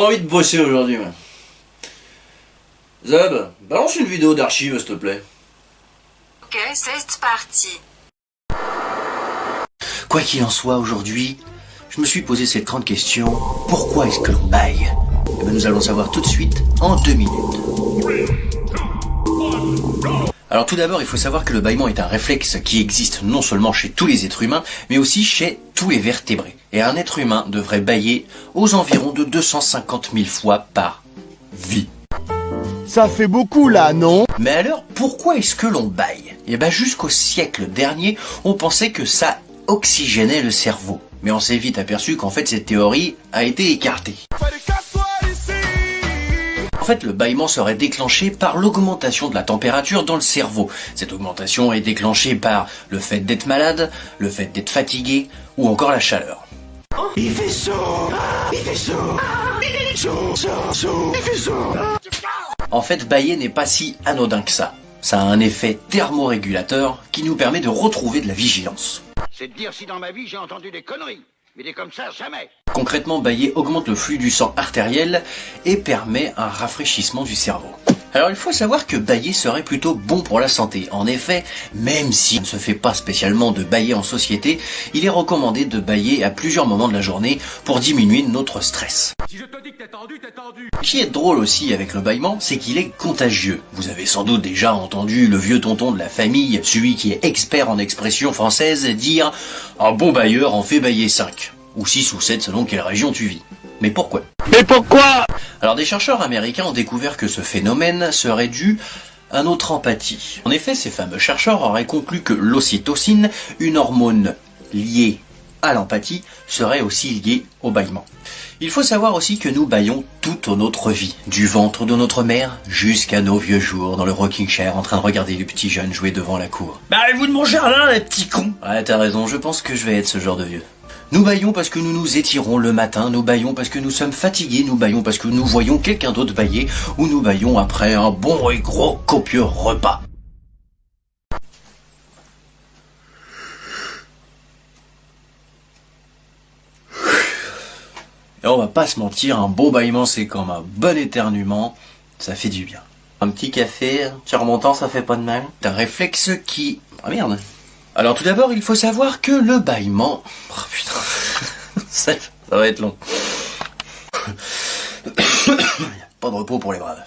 envie de bosser aujourd'hui, moi. Zab, balance une vidéo d'archive, s'il te plaît. Ok, c'est parti. Quoi qu'il en soit, aujourd'hui, je me suis posé cette grande question. Pourquoi est-ce que l'on baille? Eh bien, nous allons savoir tout de suite, en 2 minutes. Alors tout d'abord, il faut savoir que le bâillement est un réflexe qui existe non seulement chez tous les êtres humains, mais aussi chez tous les vertébrés. Et un être humain devrait bâiller aux environs de 250 000 fois par vie. Ça fait beaucoup là, non? Mais alors, pourquoi est-ce que l'on bâille? Eh bien, jusqu'au siècle dernier, on pensait que ça oxygénait le cerveau. Mais on s'est vite aperçu qu'en fait, cette théorie a été écartée. En fait, le bâillement serait déclenché par l'augmentation de la température dans le cerveau. Cette augmentation est déclenchée par le fait d'être malade, le fait d'être fatigué ou encore la chaleur. Il fait chaud! Il fait chaud! Il fait chaud! En fait, bâiller n'est pas si anodin que ça. Ça a un effet thermorégulateur qui nous permet de retrouver de la vigilance. C'est de dire si dans ma vie j'ai entendu des conneries. Mais des comme ça, jamais. Concrètement, bâiller augmente le flux du sang artériel et permet un rafraîchissement du cerveau. Alors il faut savoir que bâiller serait plutôt bon pour la santé. En effet, même si on ne se fait pas spécialement de bâiller en société, il est recommandé de bâiller à plusieurs moments de la journée pour diminuer notre stress. Si je te dis que t'es tendu, t'es tendu. Ce qui est drôle aussi avec le bâillement, c'est qu'il est contagieux. Vous avez sans doute déjà entendu le vieux tonton de la famille, celui qui est expert en expression française, dire « Un bon bâilleur en fait bâiller 5 » ou 6 ou 7 selon quelle région tu vis. Mais pourquoi? Mais pourquoi? Alors des chercheurs américains ont découvert que ce phénomène serait dû à notre empathie. En effet, ces fameux chercheurs auraient conclu que l'ocytocine, une hormone liée à l'empathie, serait aussi liée au bâillement. Il faut savoir aussi que nous bâillons toute notre vie, du ventre de notre mère jusqu'à nos vieux jours dans le rocking chair en train de regarder les petits jeunes jouer devant la cour. Barrez-vous de mon jardin, les petits cons! Ouais, t'as raison, je pense que je vais être ce genre de vieux. Nous bâillons parce que nous nous étirons le matin, nous bâillons parce que nous sommes fatigués, nous bâillons parce que nous voyons quelqu'un d'autre bâiller, ou nous bâillons après un bon et gros copieux repas. Et on va pas se mentir, un bon bâillement c'est comme un bon éternuement, ça fait du bien. Un petit café, petit remontant, ça fait pas de mal. C'est un réflexe qui... Ah merde. Alors tout d'abord, il faut savoir que le bâillement... Oh putain, ça va être long. Pas de repos pour les braves.